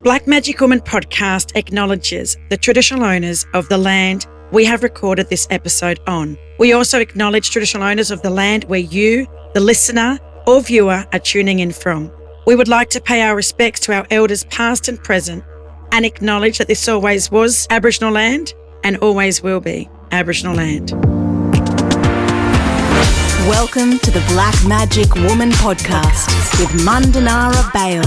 Black Magic Woman podcast acknowledges the traditional owners of the land we have recorded this episode on. We also acknowledge traditional owners of the land where you, the listener or viewer, are tuning in from. We would like to pay our respects to our elders past and present and acknowledge that this always was Aboriginal land and always will be Aboriginal land. Welcome to the Black Magic Woman podcast with Mandanara Bales.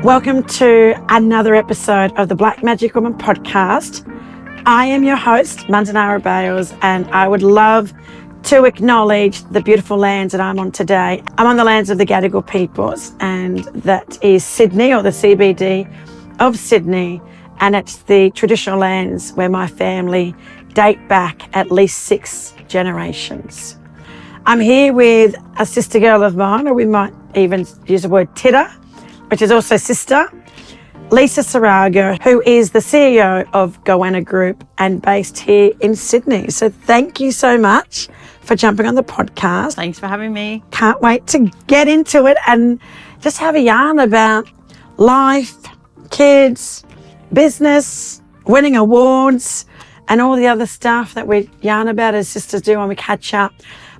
Welcome to another episode of the Black Magic Woman podcast. I am your host, Mandanara Bales, and I would love to acknowledge the beautiful lands that I'm on today. I'm on the lands of the Gadigal peoples, and that is Sydney, or the CBD of Sydney, and it's the traditional lands where my family date back at least 6 generations. I'm here with a sister girl of mine, or we might even use the word titter, which is also sister, Lisa Sarago, who is the CEO of Goanna Group and based here in Sydney. So thank you so much for jumping on the podcast. Thanks for having me. Can't wait to get into it and just have a yarn about life, kids, business, winning awards, and all the other stuff that we yarn about as sisters do when we catch up.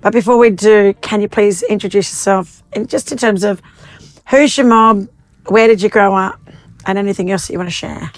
But before we do, can you please introduce yourself just in terms of who's your mob, where did you grow up, and anything else that you want to share?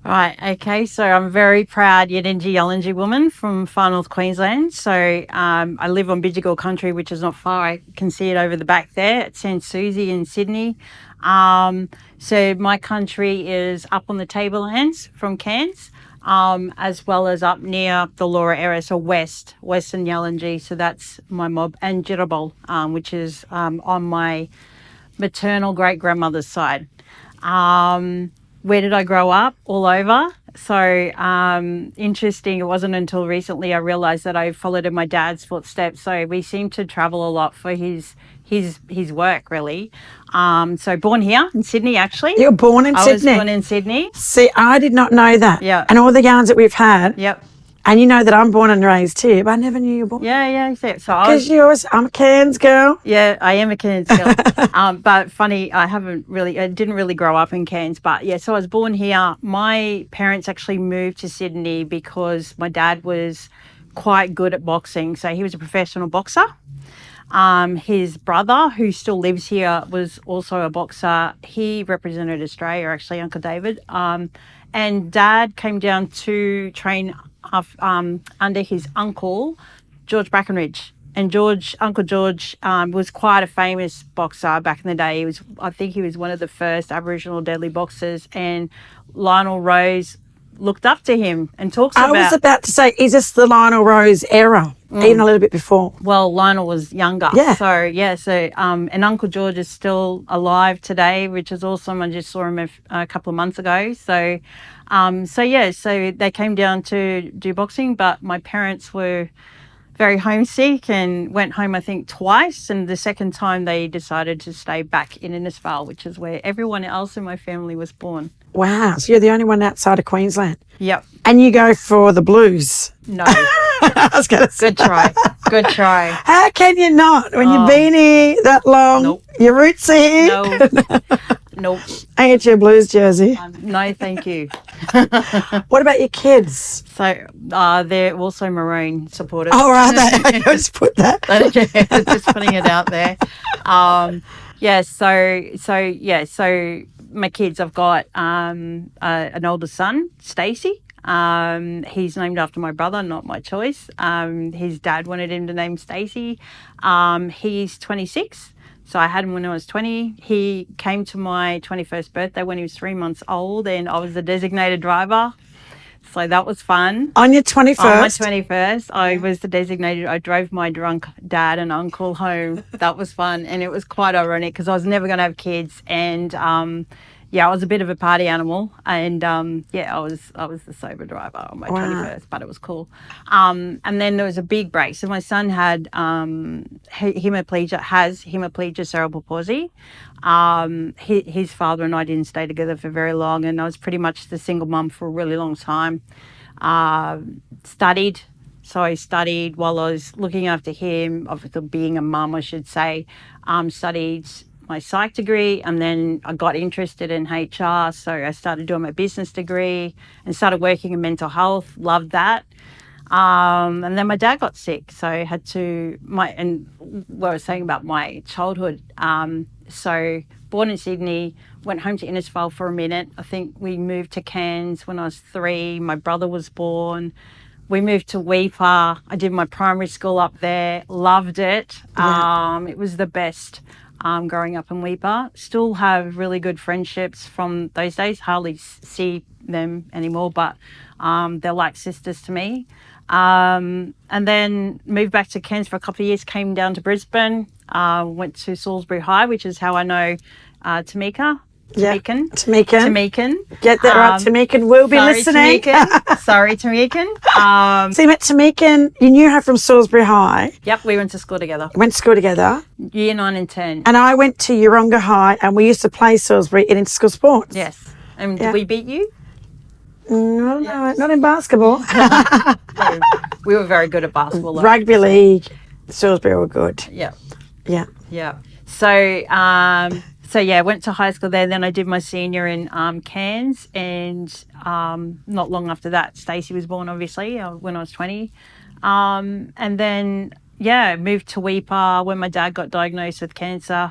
Right, okay, so I'm a very proud Yidinji Yalanji woman from far north Queensland. So I live on Bidjigal country, which is not far. I can see it over the back there at St. Susie in Sydney. So my country is up on the Tablelands from Cairns, as well as up near the Laura area, so western Yalanji. So that's my mob, and charitable, which is on my maternal great-grandmother's side. Where did I grow up? All over. So interesting, it wasn't until recently I realised that I followed in my dad's footsteps. So we seem to travel a lot for his work, really. So born here in Sydney, actually. You were born in Sydney? I was born in Sydney. See, I did not know that. Yeah. And all the yarns that we've had. Yep. And you know that I'm born and raised here, but I never knew you were born. Yeah. So Because I'm a Cairns girl. Yeah, I am a Cairns girl. But funny, I didn't really grow up in Cairns. But yeah, so I was born here. My parents actually moved to Sydney because my dad was quite good at boxing. So he was a professional boxer. His brother, who still lives here, was also a boxer. He represented Australia, actually, Uncle David. And Dad came down to train under his uncle, George Brackenridge. And Uncle George was quite a famous boxer back in the day. I think he was one of the first Aboriginal deadly boxers, and Lionel Rose looked up to him and talks about... I was about to say, is this the Lionel Rose era, even a little bit before? Well, Lionel was younger. Yeah. So and Uncle George is still alive today, which is awesome. I just saw him a couple of months ago. So they came down to do boxing, but my parents were very homesick and went home, I think, twice. And the second time they decided to stay back in Innisfail, which is where everyone else in my family was born. Wow. So you're the only one outside of Queensland. Yep. And you go for the blues. No. I was going to say. Good try. How can you not? When you've been here that long, Nope. your roots are here. No. Nope. I get you a blues jersey. No, thank you. What about your kids? So they're also Maroon supporters. Oh, are they? I just put that. Just putting it out there. So my kids, I've got an older son, Stacey. He's named after my brother, not my choice. His dad wanted him to name Stacey. He's 26. So I had him when I was 20. He came to my 21st birthday when he was 3 months old, and I was the designated driver. So that was fun. On your 21st? On my 21st, I was the designated. I drove my drunk dad and uncle home. That was fun. And it was quite ironic because I was never going to have kids. And I was a bit of a party animal. And I was the sober driver on my 21st, but it was cool. And then there was a big break. So my son had hemiplegia, cerebral palsy. His father and I didn't stay together for very long, and I was pretty much the single mum for a really long time. Studied. So I studied while I was looking after him, of being a mum, I should say. Studied my psych degree, and then I got interested in HR. So I started doing my business degree and started working in mental health. Loved that. And then my dad got sick, so I had to, and what I was saying about my childhood. So born in Sydney, went home to Innisfail for a minute. I think we moved to Cairns when I was 3. My brother was born. We moved to Weipa. I did my primary school up there. Loved it. Yeah. It was the best growing up in Weipa. Still have really good friendships from those days. Hardly see them anymore, but they're like sisters to me. And then moved back to Cairns for a couple of years, came down to Brisbane, went to Salisbury High, which is how I know Tamika. Tamikan. Get that right, Tamikan will be listening. Sorry, Tamikan. So you met Tamikan, you knew her from Salisbury High. Yep, we went to school together. Went to school together. Year 9 and 10. And I went to Yeronga High, and we used to play Salisbury in inter-school sports. Yes. And did we beat you? No, not in basketball. No, we were very good at basketball. Rugby league, Salisbury were good. Yeah. Yeah. So yeah, went to high school there. Then I did my senior in Cairns, and not long after that, Stacey was born, obviously, when I was 20. And then, moved to Weipa when my dad got diagnosed with cancer.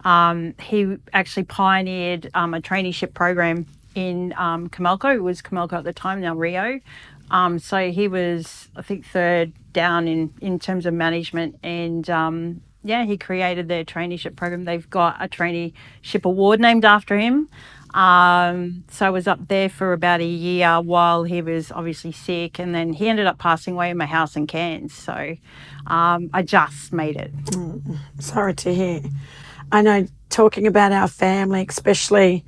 He actually pioneered a traineeship program in Comalco. It was Comalco at the time, now Rio. So he was, I think, 3rd down in terms of management, and he created their traineeship program. They've got a traineeship award named after him. So I was up there for about a year while he was obviously sick, and then he ended up passing away in my house in Cairns. So I just made it. Sorry to hear. I know, talking about our family, especially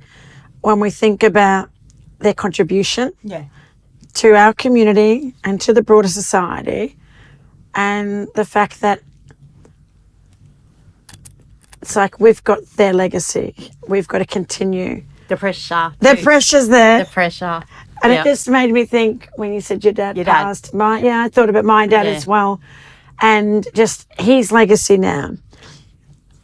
when we think about their contribution to our community and to the broader society, and the fact that it's like we've got their legacy. We've got to continue. The pressure. The pressure's there. The pressure. And it just made me think when you said your dad passed. I thought about my dad as well. And just his legacy now.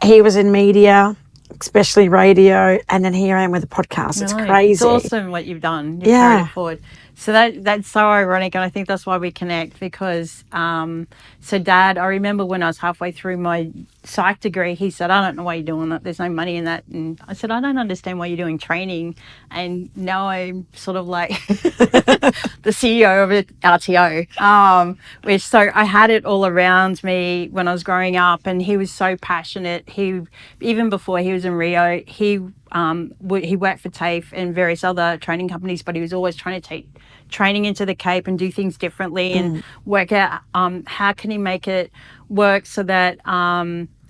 He was in media, especially radio, and then here I am with a podcast. It's crazy. It's awesome what you've done. You've carried it forward. So that's so ironic, and I think that's why we connect, because so Dad, I remember when I was halfway through my psych degree, he said, I don't know why you're doing that. There's no money in that. And I said, I don't understand why you're doing training. And now I'm sort of like the CEO of RTO. So I had it all around me when I was growing up, and he was so passionate. Even before he was in Rio, he worked for TAFE and various other training companies, but he was always trying to take training into the Cape and do things differently and work out how can he make it work so that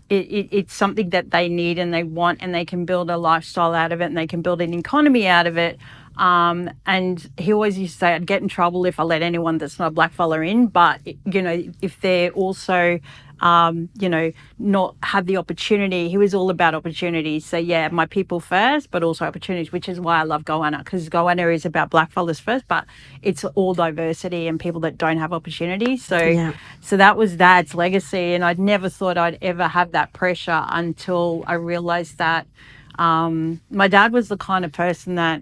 it's something that they need and they want, and they can build a lifestyle out of it, and they can build an economy out of it. And he always used to say, I'd get in trouble if I let anyone that's not a black fella in, but if they're also not have the opportunity. He was all about opportunities. So my people first, but also opportunities, which is why I love Goanna, because Goanna is about black fellas first, but it's all diversity and people that don't have opportunities. So that was Dad's legacy, and I'd never thought I'd ever have that pressure until I realized that my dad was the kind of person that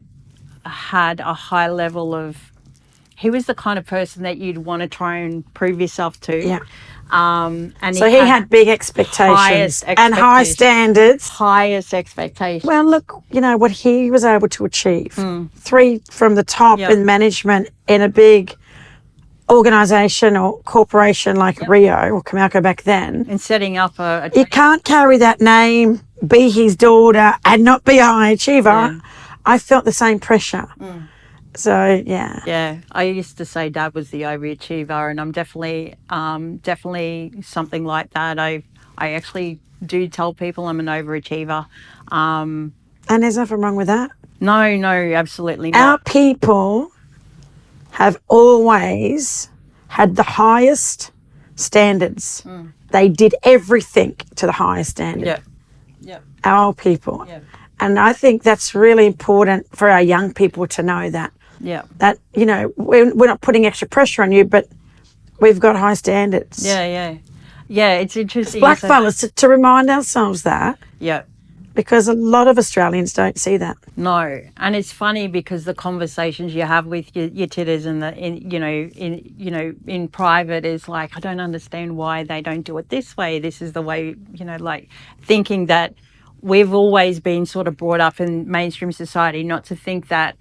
had a high level of, he was the kind of person that you'd want to try and prove yourself to. Yeah. And so he had big expectations and high standards. Highest expectations. Well, look, what he was able to achieve. 3 from the top in management in a big organisation or corporation like Rio or Comalco back then. And setting up a you can't carry that name, be his daughter, and not be a high achiever. Yeah. I felt the same pressure. So, Yeah, I used to say Dad was the overachiever, and I'm definitely something like that. I actually do tell people I'm an overachiever. And there's nothing wrong with that. No, absolutely not. Our people have always had the highest standards. They did everything to the highest standard. Yep. Our people. Yep. And I think that's really important for our young people to know that. Yeah. That, we're not putting extra pressure on you, but we've got high standards. Yeah, it's interesting. Black fellas, to remind ourselves that. Yeah. because a lot of Australians don't see that. No, and it's funny because the conversations you have with your titters and in private is like, I don't understand why they don't do it this way. This is the way, like thinking that we've always been sort of brought up in mainstream society not to think that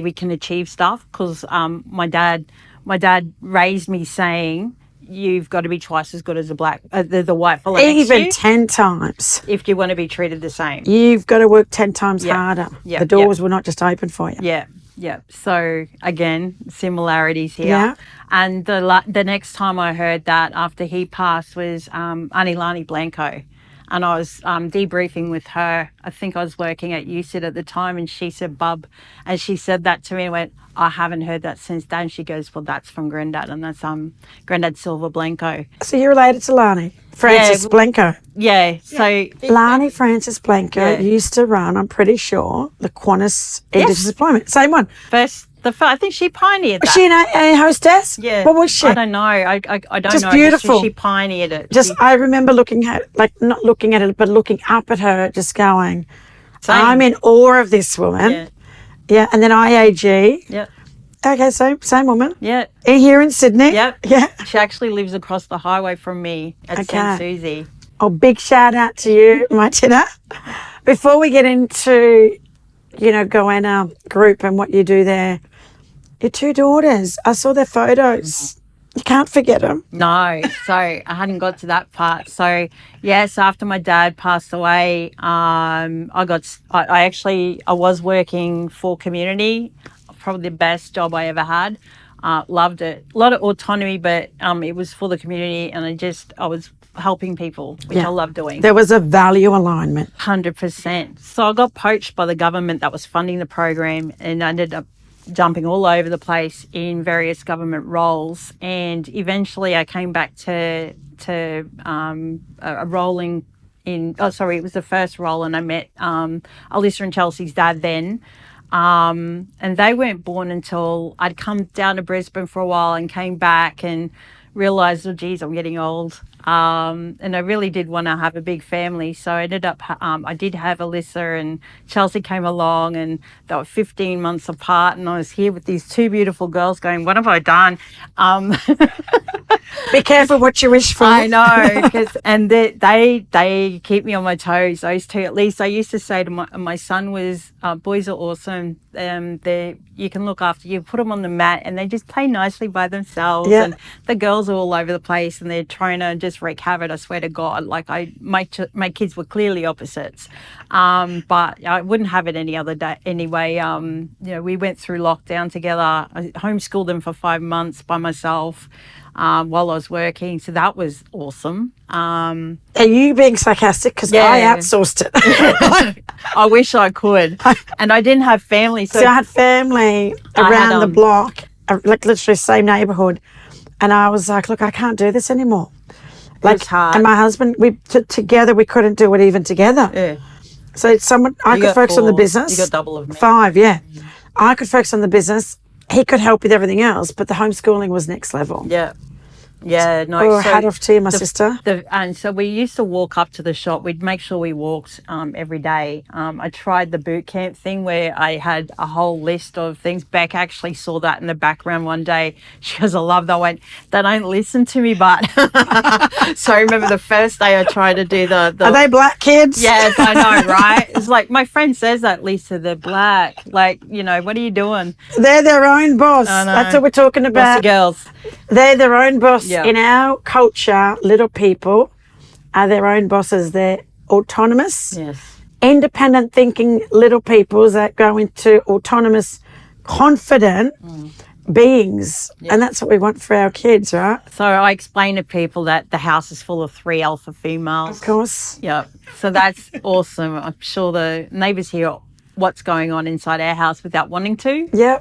we can achieve stuff, because my dad raised me saying, you've got to be twice as good as the white fella next to Even you 10 times. if you want to be treated the same. You've got to work 10 times harder. Yep. The doors will not just open for you. Yeah. So again, similarities here. Yeah. And the next time I heard that after he passed was Anilani Blanco. And I was debriefing with her. I think I was working at UCIT at the time, and she said, Bub, and she said that to me and went, I haven't heard that since then. She goes, well, that's from Grandad, and that's Grandad Silver Blanco. So you're related to Lani Francis Blanco. Yeah. So Lani Francis Blanco used to run, I'm pretty sure, the Qantas Indigenous Employment. Same one. I think she pioneered that. Was she a hostess? Yeah. What was she? I don't know. I don't Just know. beautiful. She pioneered it. I remember looking at, not looking at it, but looking up at her, just going, Same. I'm in awe of this woman. Yeah. And then IAG. Yeah. Okay, same woman. Yeah. Here in Sydney. Yep. Yeah. She actually lives across the highway from me at St. Susie. Oh, big shout out to you, my Tina. Before we get into, Goanna Group and what you do there, your two daughters, I saw their photos. You can't forget them. No, so I hadn't got to that part. So yes, after my dad passed away, I was working for community, probably the best job I ever had. Loved it. A lot of autonomy, but it was for the community, and I was helping people, which I love doing. There was a value alignment. 100%. So I got poached by the government that was funding the program, and I ended up jumping all over the place in various government roles, and eventually I came back to a role it was the first role, and I met Alyssa and Chelsea's dad then, and they weren't born until I'd come down to Brisbane for a while and came back and realised, oh geez, I'm getting old. And I really did want to have a big family. So I ended up, I did have Alyssa, and Chelsea came along, and they were 15 months apart. And I was here with these two beautiful girls going, what have I done? Be careful what you wish for. I know, and they keep me on my toes, those two at least. I used to say to my son was, boys are awesome. You can look after you, put them on the mat, and they just play nicely by themselves. Yeah. And the girls are all over the place, and they're trying to just wreak havoc. I swear to God, my kids were clearly opposites, but I wouldn't have it any other day anyway. We went through lockdown together. I homeschooled them for 5 months by myself while I was working, so that was awesome. Are you being sarcastic? Because I outsourced it. I wish I could. And I didn't have family. So I had family around the block, literally same neighbourhood. And I was like, look, I can't do this anymore. It's hard. And my husband, together, we couldn't do it even together. Yeah. So I could focus on the business. You got double of me. 5, yeah. I could focus on the business. He could help with everything else, but the homeschooling was next level. Yeah. Yeah, no. Oh, hat off to you, my sister. And so we used to walk up to the shop. We'd make sure we walked every day. I tried the boot camp thing where I had a whole list of things. Beck actually saw that in the background one day. She goes, I love that. I went, they don't listen to me, but. So I remember the first day I tried to do the Are they black kids? Yes, I know, right? It's like, my friend says that, Lisa, they're black. Like, what are you doing? They're their own boss. That's what we're talking about. Bossy girls. They're their own boss. Yeah. In our culture, little people are their own bosses. They're autonomous, independent thinking little peoples that go into autonomous, confident beings. And that's what we want for our kids, right? So I explain to people that the house is full of 3 alpha females. Of course. Yeah. So that's awesome. I'm sure the neighbours hear what's going on inside our house without wanting to. Yeah.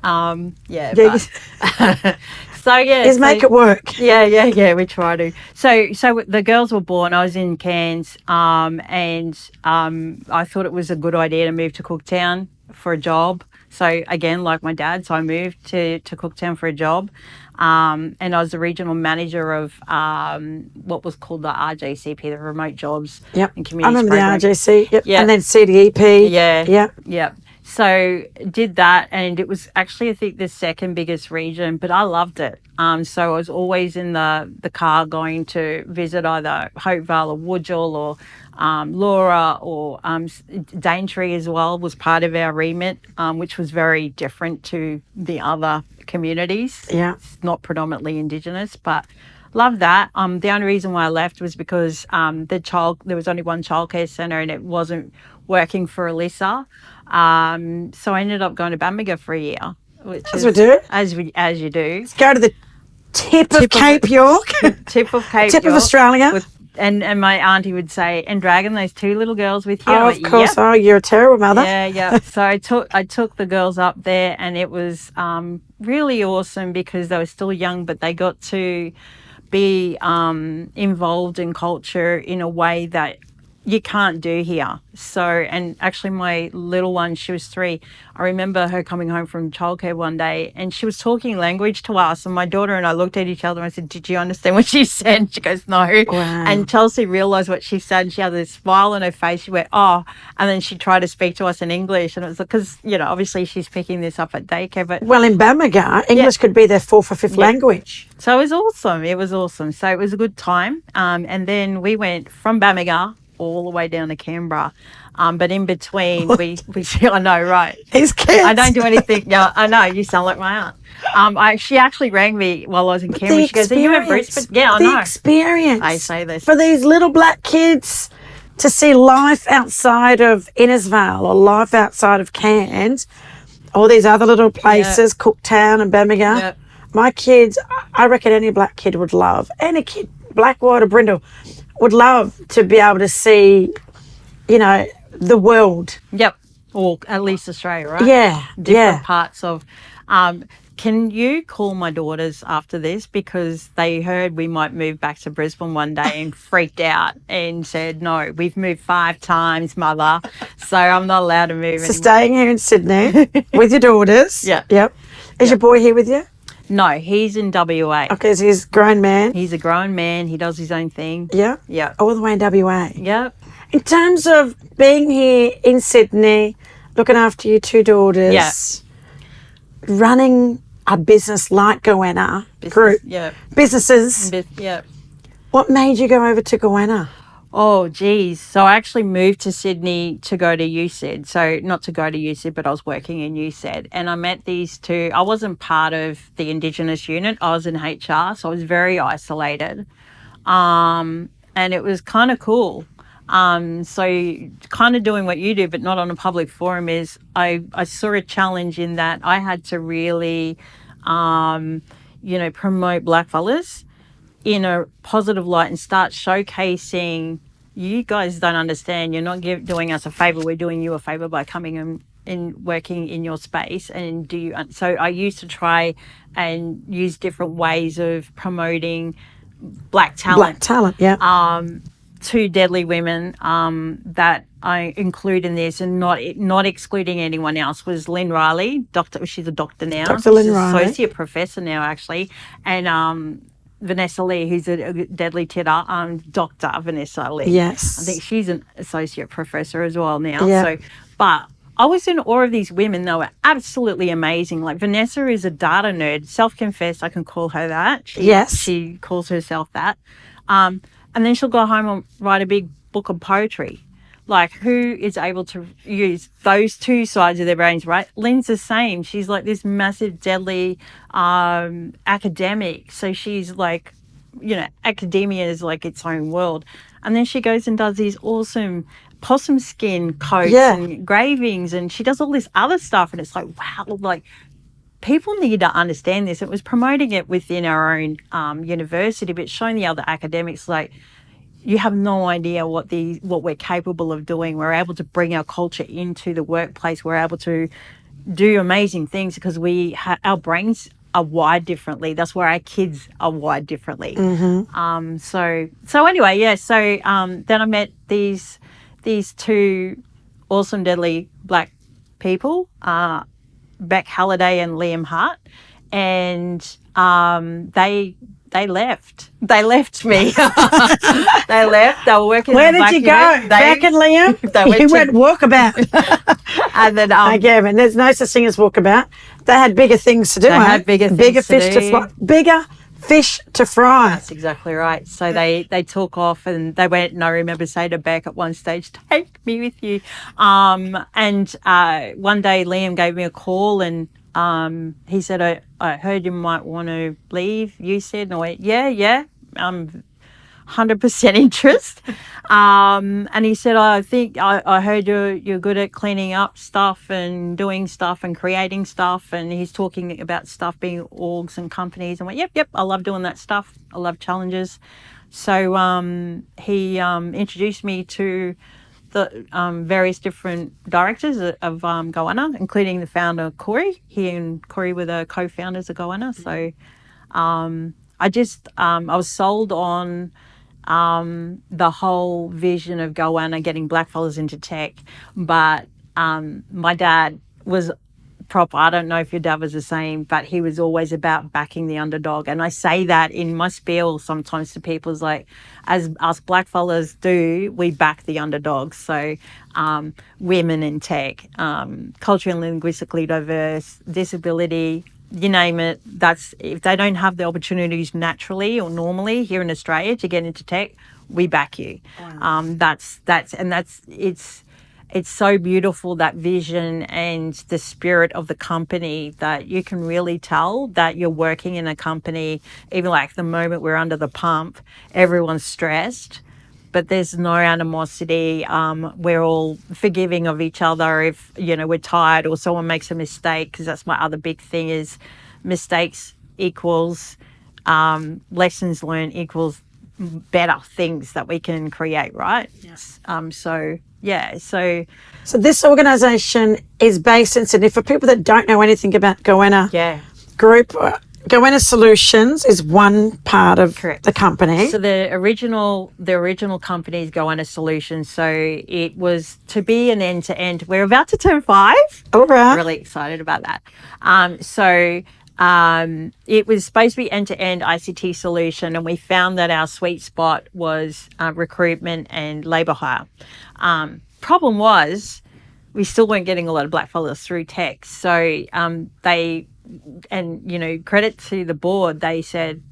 So make it work. Yeah, we try to. So the girls were born. I was in Cairns, and I thought it was a good idea to move to Cooktown for a job. So again, like my dad, so I moved to Cooktown for a job. And I was the regional manager of what was called the RJCP, the Remote Jobs Yep. and I Community remember the Program. RJC. Yep. Yeah. And then CDEP. Yeah. Yep. Yep. So did that, and it was actually, I think, the second biggest region, but I loved it. So I was always in the car going to visit either Hopevale or Woodjall or Laura or Daintree as well was part of our remit, which was very different to the other communities. Yeah. It's not predominantly Indigenous, but loved that. The only reason why I left was because there was only one childcare centre and it wasn't working for Alyssa. So I ended up going to Bamaga for a year. As we do. As you do. Go to the tip of Cape York. Tip of Cape Tip York. of Australia. And my auntie would say, and dragging those two little girls with you. Oh, of course. Yep. Oh, you're a terrible mother. Yeah. So I took the girls up there, and it was really awesome because they were still young, but they got to be involved in culture in a way that you can't do here. So, and actually my little one, she was 3. I remember her coming home from childcare one day and she was talking language to us, and my daughter and I looked at each other and I said, "Did you understand what she said?" And she goes, "No." Wow. And Chelsea realised what she said and she had this smile on her face. She went, "Oh," and then she tried to speak to us in English, and it was because, obviously she's picking this up at daycare. But well, in Bamaga, English could be their 4th or 5th language. So it was awesome. It was awesome. So it was a good time. And then we went from Bamaga all the way down to Canberra. But in between, we I know, right? These kids. I don't do anything. Yeah, I know. You sound like my aunt. She actually rang me while I was in Canberra. She goes, "Are you at Brisbane?" Yeah, I know. The experience. I say this. For these little black kids to see life outside of Innisfail or life outside of Cairns, all these other little places, Cooktown and Bamaga. Yep. My kids, I reckon any black kid would love, any kid, black, white or brindle, would love to be able to see, the world. Yep. Or at least Australia, right? Yeah. Different parts of. Can you call my daughters after this, because they heard we might move back to Brisbane one day and freaked out and said, "No, we've moved 5 times, mother, so I'm not allowed to move." So staying here in Sydney with your daughters. Yeah. Yep. Is your boy here with you? No, he's in WA. Okay, so he's a grown man. He's a grown man. He does his own thing. Yeah? Yeah. All the way in WA. Yep. In terms of being here in Sydney, looking after your 2 daughters, running a business like Goanna Group, businesses, what made you go over to Goanna? Oh, geez. So I actually moved to Sydney to go to USED. So not to go to USED, but I was working in USED. And I met these 2. I wasn't part of the Indigenous unit. I was in HR, so I was very isolated. And it was kind of cool. So kind of doing what you do, but not on a public forum, is I saw a challenge in that I had to really, promote blackfellas in a positive light and start showcasing, you guys don't understand, you're not doing us a favour, we're doing you a favour by coming and working in your space. And so I used to try and use different ways of promoting black talent. 2 deadly women that I include in this, and not excluding anyone else, was Lynn Riley, doctor. She's a doctor now. Dr. Lynn She's Riley. Associate Professor now, actually. And Vanessa Lee, who's a deadly titter, Dr. Vanessa Lee. Yes. I think she's an Associate Professor as well now. Yeah. So, but I was in awe of these women. They were absolutely amazing. Like Vanessa is a data nerd, self-confessed. I can call her that. She calls herself that. And then she'll go home and write a big book of poetry. Like, who is able to use those 2 sides of their brains, right? Lynn's the same. She's like this massive, deadly academic. So she's like, academia is like its own world. And then she goes and does these awesome possum skin coats and engravings, and she does all this other stuff. And it's like, wow, like, people need to understand this. It was promoting it within our own university, but showing the other academics, like, you have no idea what we're capable of doing. We're able to bring our culture into the workplace. We're able to do amazing things because our brains are wired differently. That's where our kids are wired differently. Mm-hmm. So anyway, So then I met these 2 awesome, deadly black people. Beck Halliday and Liam Hart, and they left. They left me. They left. They were working. Where in the did you black go? unit. Beck and Liam? They You went walkabout. and then Again, and there's no such thing as walkabout. They had bigger things to do. They had bigger things fish to to do. fry. Bigger fish to fry. That's exactly right. So they took off and they went, and I remember saying to Beck at one stage, "Take me with you." And one day Liam gave me a call and he said, I heard you might want to leave. You said, and I went, yeah. 100% interest. And he said, I think I heard you're good at cleaning up stuff and doing stuff and creating stuff. And he's talking about stuff being orgs and companies. I went, yep, I love doing that stuff. I love challenges. So he introduced me to the various different directors of Goanna, including the founder, Corey. He and Corey were the co-founders of Goanna. So I was sold on the whole vision of Goanna getting blackfellas into tech. But my dad was proper. I don't know if your dad was the same, but he was always about backing the underdog. And I say that in my spiel sometimes to people, is like, as us blackfellas do, we back the underdogs. So women in tech, culturally and linguistically diverse, disability, you name it. That's if they don't have the opportunities naturally or normally here in Australia to get into tech, we back you. Wow. It's so beautiful, that vision and the spirit of the company, that you can really tell that you're working in a company. Even like the moment we're under the pump, everyone's stressed, but there's no animosity. We're all forgiving of each other if, we're tired or someone makes a mistake, because that's my other big thing, is mistakes equals lessons learned equals better things that we can create, right? Yes. So this organisation is based in Sydney. For people that don't know anything about Goanna Group, Goanna Solutions is one part of the company. So the original company is Goanna Solutions. So it was to be an end-to-end. We're about to turn 5. All right. Really excited about that. It was supposed to be end-to-end ICT solution, and we found that our sweet spot was recruitment and labour hire. Problem was, we still weren't getting a lot of blackfellas through tech. So credit to the board, they said,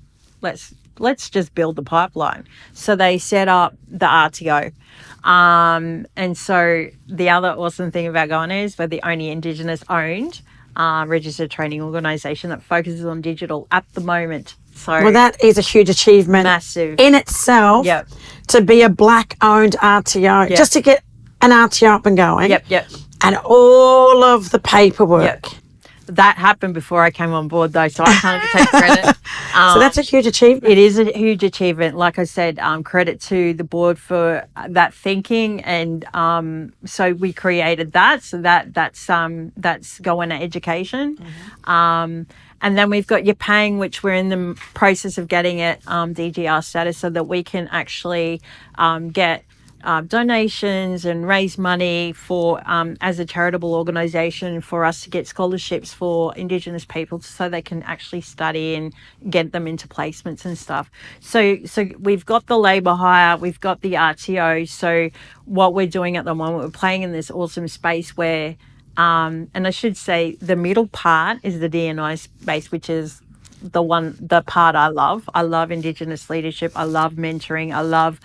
let's just build the pipeline. So they set up the RTO. And so the other awesome thing about Goanna is we're the only Indigenous owned registered training organisation that focuses on digital at the moment. So that is a huge achievement. Massive. In itself, to be a black-owned RTO, just to get an RTO up and going. Yep. And all of the paperwork. That happened before I came on board, though, so I can't take credit. So that's a huge achievement. It is a huge achievement. Like I said, credit to the board for that thinking, and so we created that. So that's Goanna Education. Mm-hmm. And then we've got Yapang, which we're in the process of getting it DGR status, so that we can actually get donations and raise money for as a charitable organisation for us to get scholarships for Indigenous people, so they can actually study and get them into placements and stuff. So we've got the labour hire, we've got the RTO. So what we're doing at the moment, we're playing in this awesome space where, and I should say the middle part is the D&I space, which is the part I love. I love Indigenous leadership. I love mentoring. I love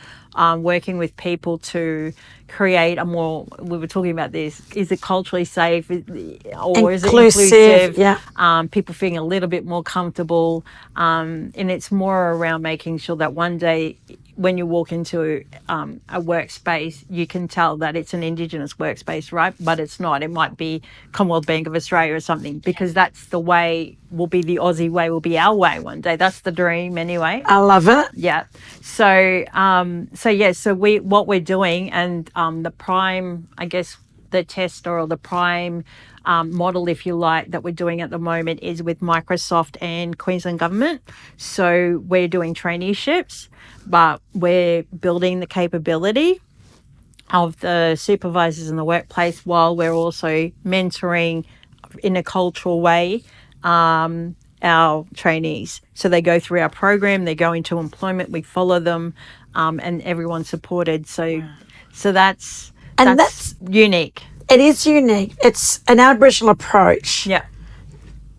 working with people to create a more, we were talking about this, is it culturally safe or is it inclusive? Yeah. People feeling a little bit more comfortable. And it's more around making sure that one day when you walk into a workspace, you can tell that it's an Indigenous workspace, right? But it's not. It might be Commonwealth Bank of Australia or something, because that's the way, will be the Aussie way, will be our way one day. That's the dream anyway. I love it. Yeah. So what we're doing, and the prime, I guess, the test or the prime model, if you like, that we're doing at the moment is with Microsoft and Queensland Government. So we're doing traineeships, but we're building the capability of the supervisors in the workplace while we're also mentoring in a cultural way our trainees. So they go through our program, they go into employment, we follow them, and everyone's supported. So that's unique. It is unique. It's an Aboriginal approach. Yeah.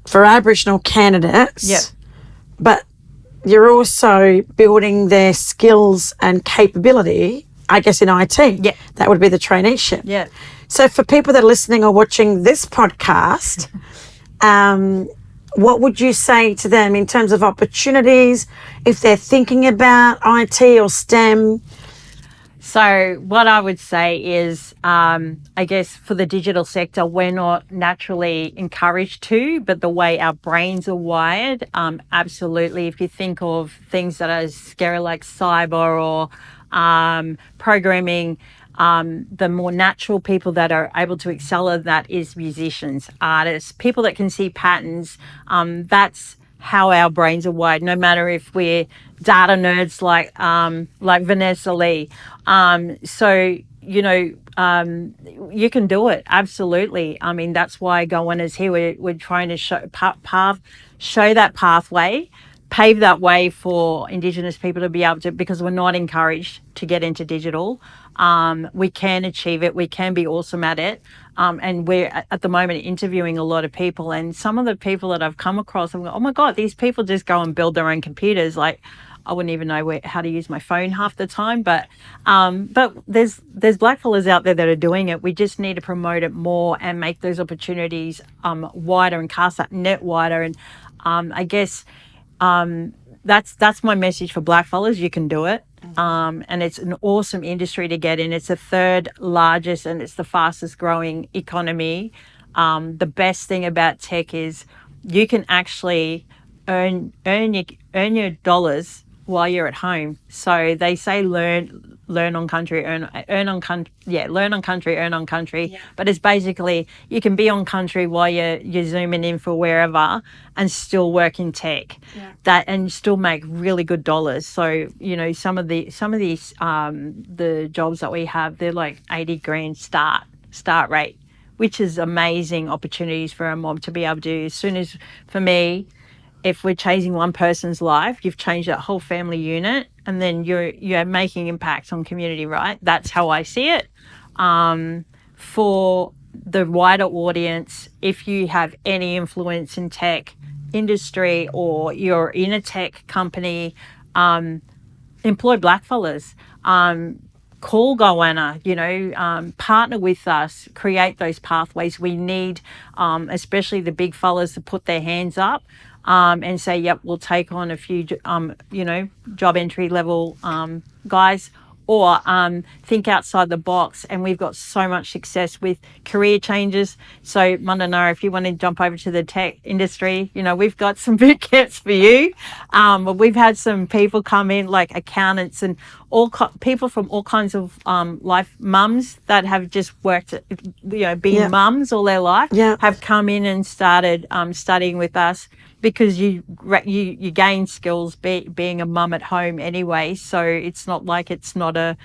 For Aboriginal candidates. Yeah. But you're also building their skills and capability, I guess, in IT. Yeah. That would be the traineeship. Yeah. So for people that are listening or watching this podcast, what would you say to them in terms of opportunities if they're thinking about IT or STEM? So what I would say is, I guess for the digital sector, we're not naturally encouraged to, but the way our brains are wired, absolutely. If you think of things that are scary like cyber or programming, the more natural people that are able to excel at that is musicians, artists, people that can see patterns. That's how our brains are wired, no matter if we're data nerds like Vanessa Lee. So, you can do it. Absolutely. I mean, that's why Goanna's here. We're trying to show that pathway, pave that way for Indigenous people to be able to, because we're not encouraged to get into digital. We can achieve it. We can be awesome at it. And we're at the moment interviewing a lot of people, and some of the people that I've come across, I'm going, oh my God, these people just go and build their own computers. Like, I wouldn't even know how to use my phone half the time, but there's blackfellas out there that are doing it. We just need to promote it more and make those opportunities wider and cast that net wider. And I guess that's my message for blackfellas. You can do it. And it's an awesome industry to get in. It's the third largest and it's the fastest growing economy. The best thing about tech is you can actually earn your dollars while you're at home. So they say learn on country, earn on country. Yeah, learn on country, earn on country. Yeah. But it's basically you can be on country while you're zooming in for wherever and still work in tech. Yeah. And still make really good dollars. So some of these the jobs that we have, they're like 80 grand start rate, which is amazing opportunities for a mob to be able to do. As soon as, for me, if we're changing one person's life, you've changed that whole family unit, and then you're making impacts on community, right? That's how I see it. For the wider audience, if you have any influence in tech industry or you're in a tech company, employ blackfellas. Call Goanna, partner with us, create those pathways. We need, especially the big fellas, to put their hands up and say, yep, we'll take on a few, job entry level guys, or think outside the box. And we've got so much success with career changes. So Mandana, if you want to jump over to the tech industry, we've got some boot camps for you. We've had some people come in, like accountants and people from all kinds of life, mums that have just worked, being mums all their life, have come in and started studying with us, because you gain skills being a mum at home anyway. So it's not like it's not a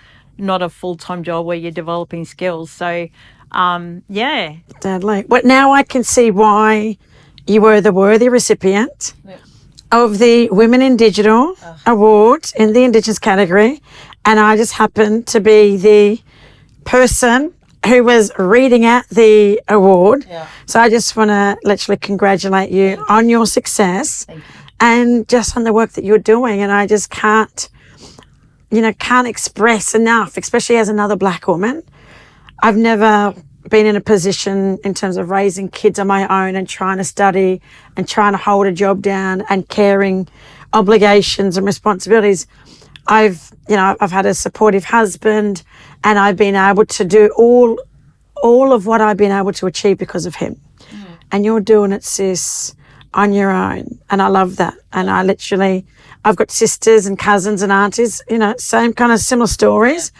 full-time job where you're developing skills. So Deadly. But now I can see why you were the worthy recipient of the Women in Digital Award in the Indigenous category, and I just happened to be the person who was reading out the award. So I just want to literally congratulate you on your success and just on the work that you're doing. And I just can't express enough, especially as another Black woman. I've never been in a position in terms of raising kids on my own and trying to study and trying to hold a job down and carrying obligations and responsibilities. I've had a supportive husband, and I've been able to do all of what I've been able to achieve because of him. And you're doing it, sis, on your own. And I love that. And I've got sisters and cousins and aunties, same kind of similar stories.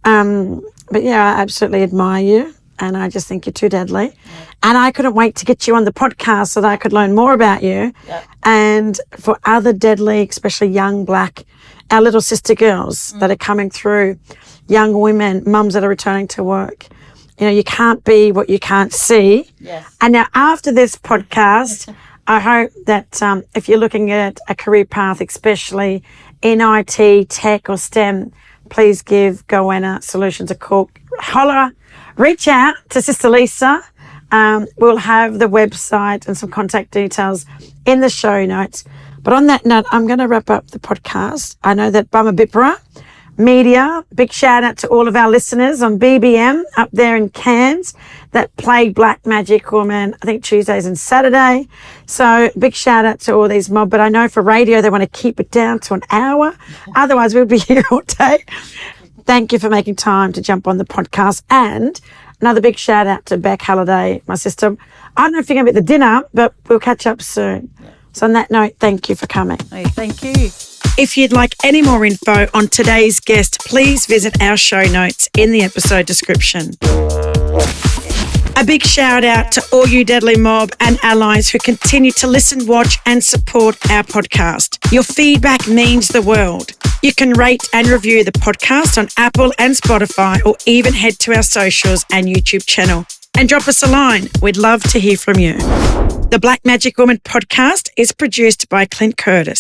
But yeah, I absolutely admire you. And I just think you're too deadly. And I couldn't wait to get you on the podcast so that I could learn more about you. And for other deadly, especially young Black, our little sister girls that are coming through, young women, mums that are returning to work, you can't be what you can't see. Yes. And now after this podcast, I hope that if you're looking at a career path, especially in IT, tech or STEM, please give Goanna Solutions a call. Reach out to Sister Lisa. We'll have the website and some contact details in the show notes. But on that note, I'm going to wrap up the podcast. I know that Bumma Bipra Media, big shout out to all of our listeners on BBM up there in Cairns that play Black Magic Woman, I think Tuesdays and Saturday. So big shout out to all these mob. But I know for radio, they want to keep it down to an hour. Otherwise, we'll be here all day. Thank you for making time to jump on the podcast. And another big shout out to Beck Halliday, my sister. I don't know if you're going to be at the dinner, but we'll catch up soon. So on that note, thank you for coming. Hey, thank you. If you'd like any more info on today's guest, please visit our show notes in the episode description. A big shout out to all you Deadly Mob and allies who continue to listen, watch and support our podcast. Your feedback means the world. You can rate and review the podcast on Apple and Spotify, or even head to our socials and YouTube channel and drop us a line. We'd love to hear from you. The Black Magic Woman podcast is produced by Clint Curtis.